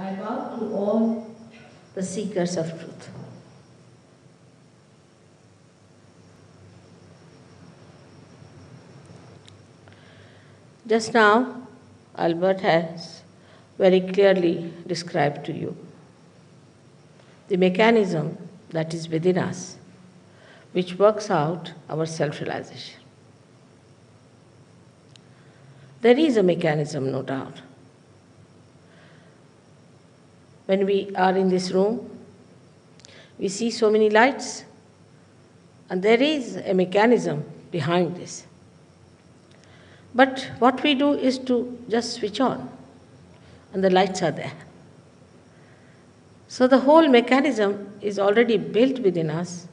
I bow to all the seekers of truth. Just now, Albert has very clearly described to you the mechanism that is within us, which works out our self-realization. There is a mechanism, no doubt. When we are in this room, we see so many lights, and there is a mechanism behind this. But what we do is to just switch on, and the lights are there. So the whole mechanism is already built within us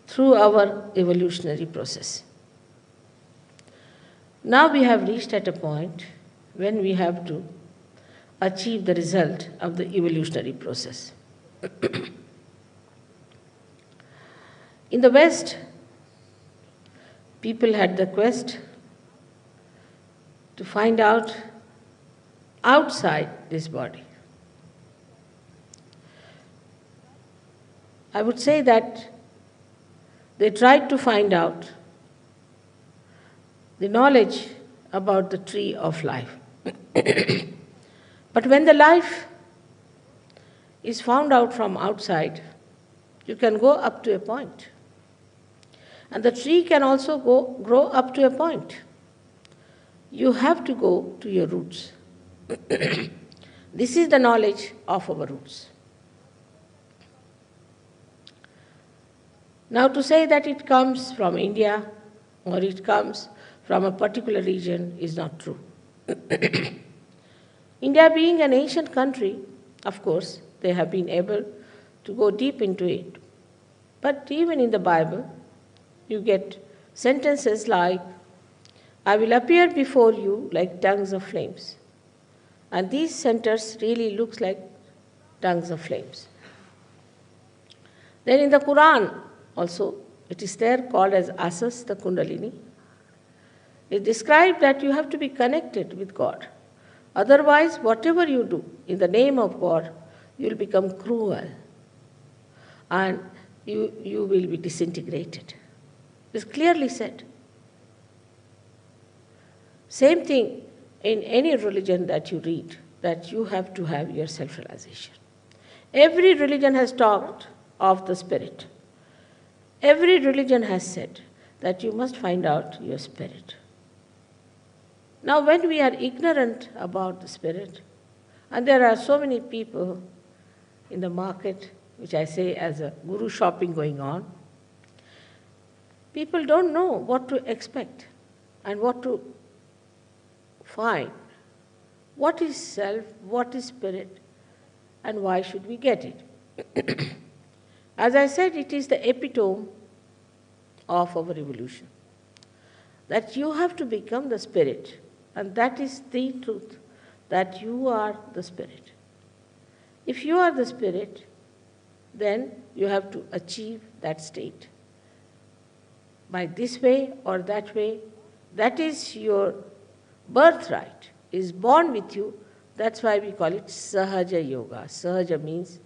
through our evolutionary process. Now we have reached at a point when we have to achieve the result of the evolutionary process. In the West, people had the quest to find out outside this body. I would say that they tried to find out the knowledge about the tree of life. But when the life is found out from outside, you can go up to a point. And the tree can also grow up to a point. You have to go to your roots. This is the knowledge of our roots. Now, to say that it comes from India or it comes from a particular region is not true. India being an ancient country, of course, they have been able to go deep into it. But even in the Bible, you get sentences like, I will appear before you like tongues of flames. And these sentences really looks like tongues of flames. Then in the Quran also, it is there called as Asas, the Kundalini. It describes that you have to be connected with God. Otherwise, whatever you do in the name of God, you will become cruel and you will be disintegrated. It's clearly said. Same thing in any religion that you read, that you have to have your self-realization. Every religion has talked of the spirit. Every religion has said that you must find out your spirit. Now, when we are ignorant about the spirit, and there are so many people in the market, which I say as a guru shopping going on, people don't know what to expect and what to find. What is self, what is spirit, and why should we get it? As I said, it is the epitome of our evolution. That you have to become the spirit, and that is the truth, that you are the spirit. If you are the spirit, then you have to achieve that state. By this way or that way, that is your birthright, is born with you. That's why we call it Sahaja Yoga. Sahaja means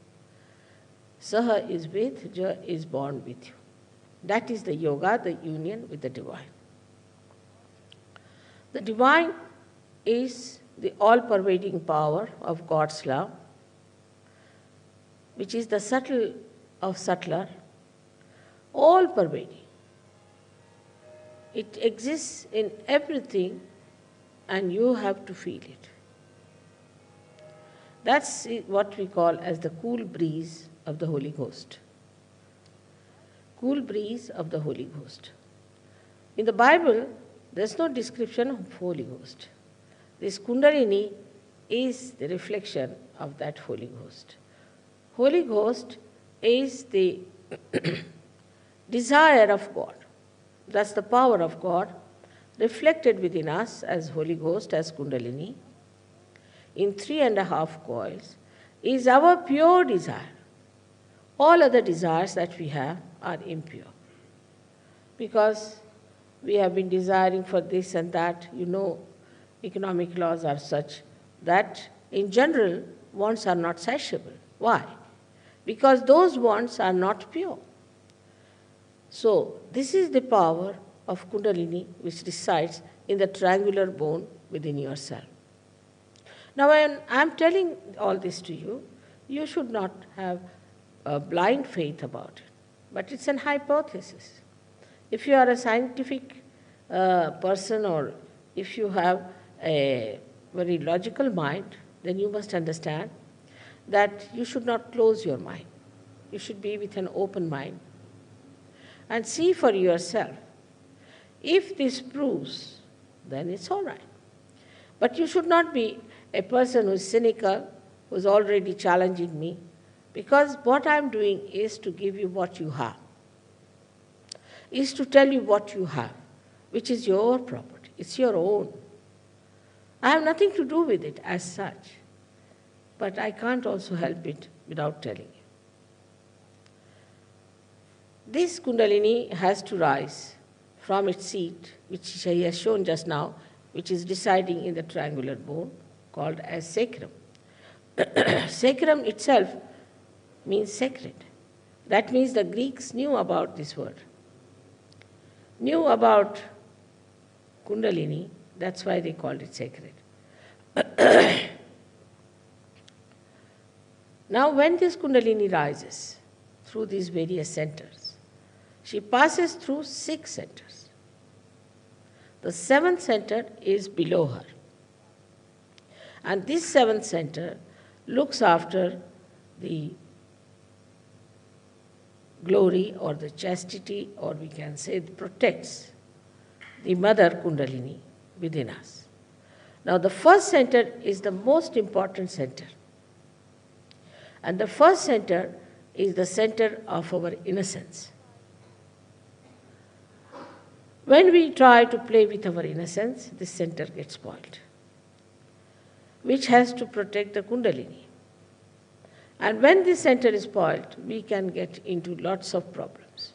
Saha is with, Ja is born with you. That is the yoga, the union with the divine. The divine is the all-pervading power of God's love, which is the subtle of subtler, all-pervading. It exists in everything, and you have to feel it. That's what we call as the cool breeze of the Holy Ghost. Cool breeze of the Holy Ghost. In the Bible, there's no description of Holy Ghost. This Kundalini is the reflection of that Holy Ghost. Holy Ghost is the desire of God. That's the power of God reflected within us as Holy Ghost, as Kundalini, in 3.5 coils, is our pure desire. All other desires that we have are impure. Because we have been desiring for this and that, economic laws are such that in general wants are not satiable. Why? Because those wants are not pure. So, this is the power of Kundalini which resides in the triangular bone within yourself. Now, when I am telling all this to you, you should not have a blind faith about it, but it's an hypothesis. If you are a scientific person, or if you have a very logical mind, then you must understand that you should not close your mind. You should be with an open mind and see for yourself. If this proves, then it's all right. But you should not be a person who is cynical, who is already challenging me, because what I am doing is to give you what you have, is to tell you what you have, which is your property. It's your own. I have nothing to do with it as such, but I can't also help it without telling you. This Kundalini has to rise from its seat, which she has shown just now, which is residing in the triangular bone, called as sacrum. Sacrum itself means sacred. That means the Greeks knew about this word, knew about Kundalini, that's why they called it sacred. Now, when this Kundalini rises through these various centers, she passes through 6 centers. The 7th center is below her. And this 7th center looks after the glory or the chastity, or we can say protects the mother Kundalini within us. Now, the first center is the most important center. And the first center is the center of our innocence. When we try to play with our innocence, this center gets spoiled, which has to protect the Kundalini. And when this center is spoiled, we can get into lots of problems.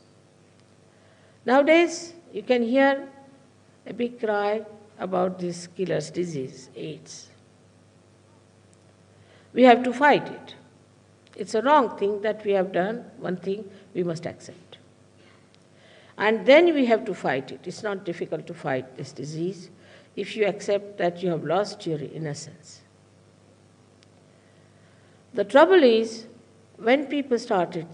Nowadays, you can hear a big cry about this killer's disease, AIDS. We have to fight it. It's a wrong thing that we have done. One thing we must accept. And then we have to fight it. It's not difficult to fight this disease if you accept that you have lost your innocence. The trouble is, when people started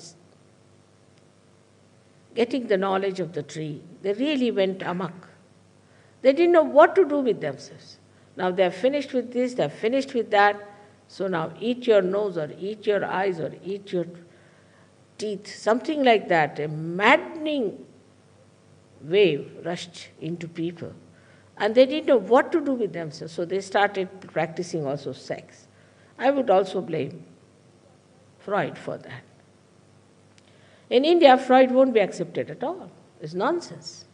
getting the knowledge of the tree, they really went amok. They didn't know what to do with themselves. Now they are finished with this, they are finished with that, so now eat your nose or eat your eyes or eat your teeth, something like that. A maddening wave rushed into people. And they didn't know what to do with themselves, so they started practicing also sex. I would also blame Freud for that. In India, Freud won't be accepted at all. It's nonsense.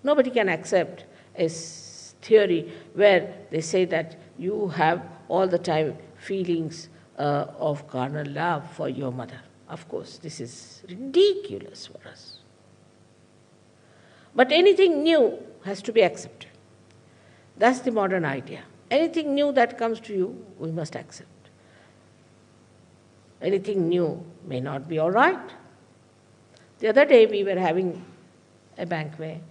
Nobody can accept a theory where they say that you have all the time feelings of carnal love for your mother. Of course, this is ridiculous for us. But anything new has to be accepted. That's the modern idea. Anything new that comes to you, we must accept. Anything new may not be all right. The other day we were having a banquet,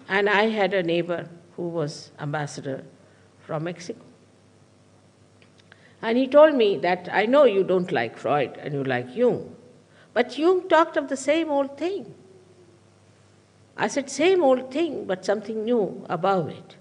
and I had a neighbor who was ambassador from Mexico. And he told me that, I know you don't like Freud and you like Jung, but Jung talked of the same old thing. I said, same old thing, but something new above it.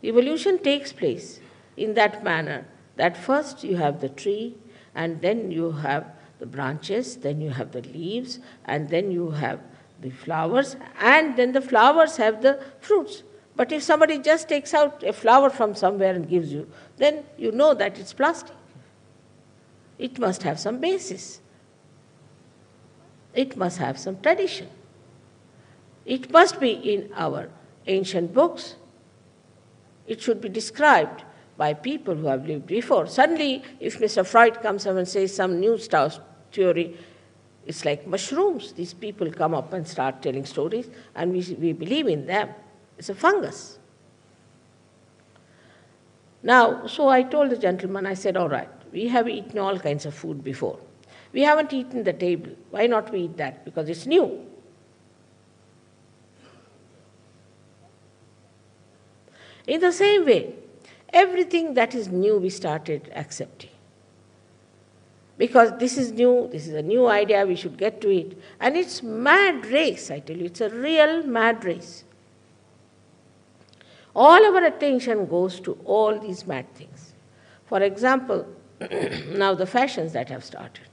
Evolution takes place in that manner, that first you have the tree, and then you have the branches, then you have the leaves, and then you have the flowers, and then the flowers have the fruits. But if somebody just takes out a flower from somewhere and gives you, then you know that it's plastic. It must have some basis. It must have some tradition. It must be in our ancient books. It should be described by people who have lived before. Suddenly, if Mr. Freud comes up and says some new theory, it's like mushrooms. These people come up and start telling stories, and we believe in them. It's a fungus. Now, so I told the gentleman, I said, all right, we have eaten all kinds of food before. We haven't eaten the table. Why not we eat that? Because it's new. In the same way, everything that is new we started accepting. Because this is new, this is a new idea, we should get to it. And it's mad race, I tell you, it's a real mad race. All our attention goes to all these mad things. For example, now the fashions that have started.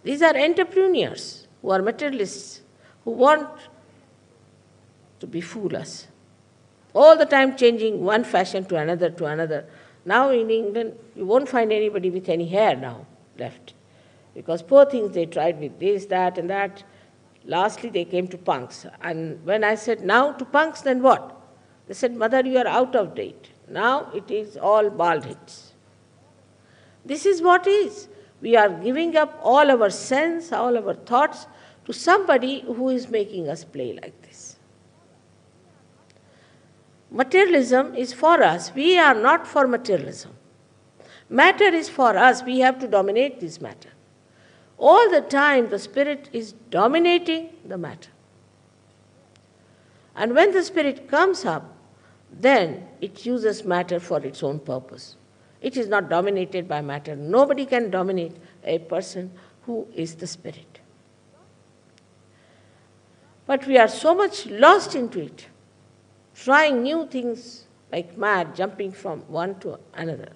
These are entrepreneurs who are materialists, who want to befool us. All the time changing one fashion to another to another. Now in England, you won't find anybody with any hair now left. Because poor things, they tried with this, that and that. Lastly, they came to punks. And when I said, now to punks, then what? They said, Mother, you are out of date. Now it is all bald heads. This is what is. We are giving up all our sense, all our thoughts to somebody who is making us play like this. Materialism is for us. We are not for materialism. Matter is for us. We have to dominate this matter. All the time, the spirit is dominating the matter. And when the spirit comes up, then it uses matter for its own purpose. It is not dominated by matter. Nobody can dominate a person who is the spirit. But we are so much lost into it, trying new things like mad, jumping from one to another,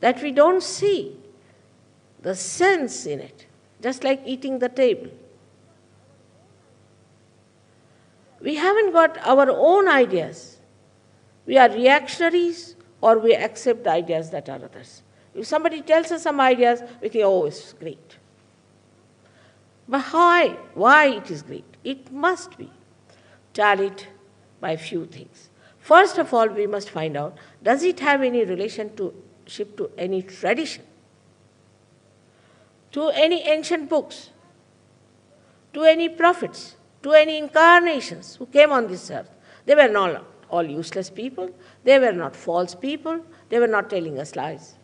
that we don't see the sense in it, just like eating the table. We haven't got our own ideas. We are reactionaries, or we accept the ideas that are others. If somebody tells us some ideas, we think, oh, it's great. But why it is great? It must be tallied by few things. First of all, we must find out, does it have any relationship to any tradition, to any ancient books, to any prophets, to any incarnations who came on this earth? They were not all useless people. They were not false people. They were not telling us lies.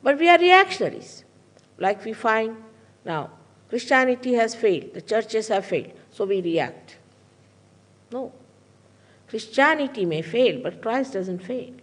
But we are reactionaries, like we find now. Christianity has failed. The churches have failed. So we react. No. Christianity may fail, but Christ doesn't fail.